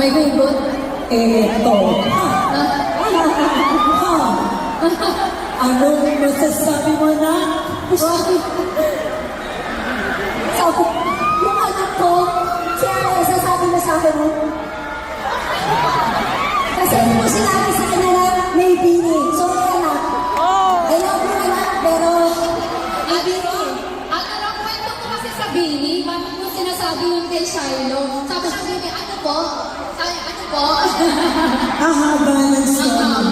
May hugot? Eto. Ano masasabi mo na? Sabi, yung anak ko, siya ang sasabi mo sa akin mo. Kasi hindi mo sinabi sa kanya na may bini. Sorry anak. I love you anak, pero may bini. At ang kwento ko kasi sa Bini, bakit mo sinasabi yun kay Shiloh? Sabi sa Bini, ano po? Sabi, ano po? Ahaba ng story.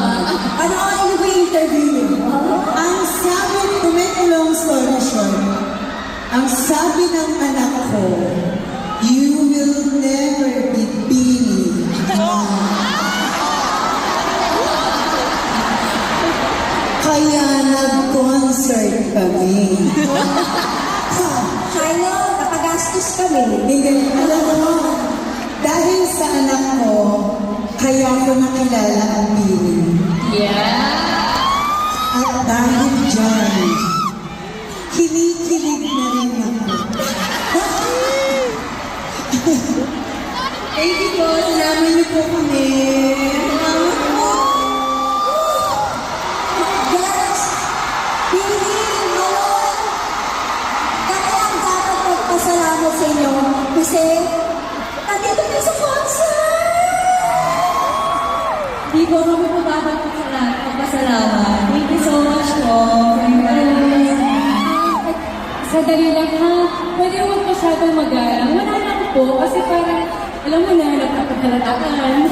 Ano ba yung interview niyo? Ang sabi, to make a long story short, ang sabi ng anak ko, you will never be Bini. Kaya nag-concert kami. Shiloh, napagastos kami. Hindi, alam mo, dahil sa anak ko, kaya ko nakilala ang Bini. Yeah! At dahil dyan, kinikilig na rin ako. Thank you po, salamat niyo po kami. Salamat po. Yes! Bini, Malon! Kaya ang dapat magpasalamat sa inyo kasi nandito kayo sa concert! Di ko kami po dapat magpasalamat. Thank you so much po. Sadali lang ha, pwede huwag masyadong magalang. Wala lang po, kasi parang, alam mo na, nagkakahalataan.